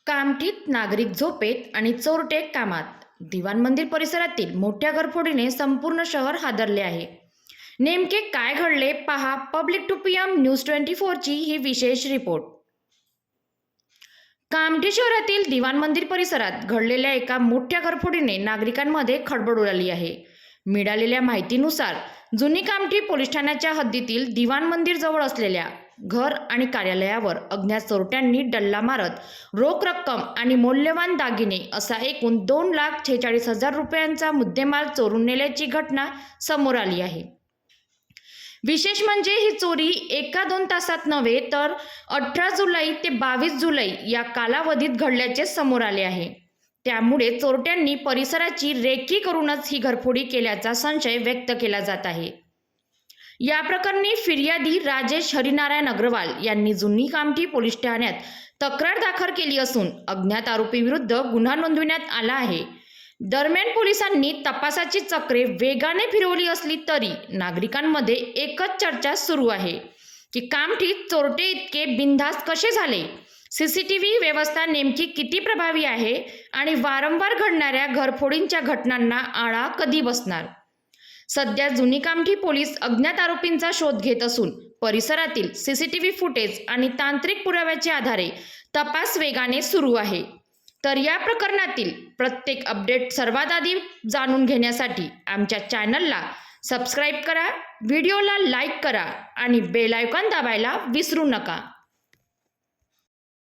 कामठीत नागरिक झोपेत आणि चोरटे कामात. दिवाण मंदिर परिसरातील मोठ्या घरफोडीने संपूर्ण शहर हादरले आहे. नेमके काय घडले पहा पब्लिक टू पीएम न्यूज 24 ची ही विशेष रिपोर्ट. कामठी शहरातील दिवाण मंदिर परिसरात घडलेल्या एका मोठ्या घरफोडीने नागरिकांमध्ये खळबळ उडाली आहे. मिळालेल्या माहितीनुसार जुनी कामठी पोलीस ठाण्याच्या हद्दीतील दिवाण मंदिर जवळ असलेल्या घर आणि कार्यालयावर अज्ञात चोरट्यांनी डल्ला मारत रोख रक्कम आणि मौल्यवान दागिने असा एकूण 2,46,000 रुपयांचा मुद्देमाल चोरून नेल्याची घटना समोर आली आहे. विशेष म्हणजे ही चोरी एका 2 तासात नव्हे तर 18 जुलै ते 22 जुलै या कालावधीत घडल्याचे समोर आले आहे. त्यामुळे चोरट्यांनी परिसराची रेकी करूनच ही घरफोडी केल्याचा संशय व्यक्त केला जात आहे. या प्रकरणी फिर्यादी राजेश हरिनारायण अग्रवाल यांनी जुनी कामठी पोलीस ठाण्यात तक्रार दाखल केली असून अज्ञात आरोपीविरुद्ध गुन्हा नोंदविण्यात आला आहे. दरम्यान पोलिसांनी तपासाची चक्रे वेगाने फिरवली असली तरी नागरिकांमध्ये एकच चर्चा सुरू आहे की कामठीत चोरटे इतके बिनधास्त कसे झाले, सीसीटीव्ही व्यवस्था नेमकी किती प्रभावी आहे आणि वारंवार घडणाऱ्या घरफोडींच्या घटनांना आळा कधी बसणार. सध्या जुनी कामठी पोलीस अज्ञात आरोपींचा शोध घेत असून परिसरातील सीसीटीव्ही फुटेज आणि तांत्रिक पुराव्याच्या आधारे तपास वेगाने सुरू आहे. तर या प्रकरणातील प्रत्येक अपडेट सर्वात आधी जाणून घेण्यासाठी आमच्या चॅनलला सबस्क्राईब करा, व्हिडिओला लाईक करा आणि बेल आयकॉन दाबायला विसरू नका.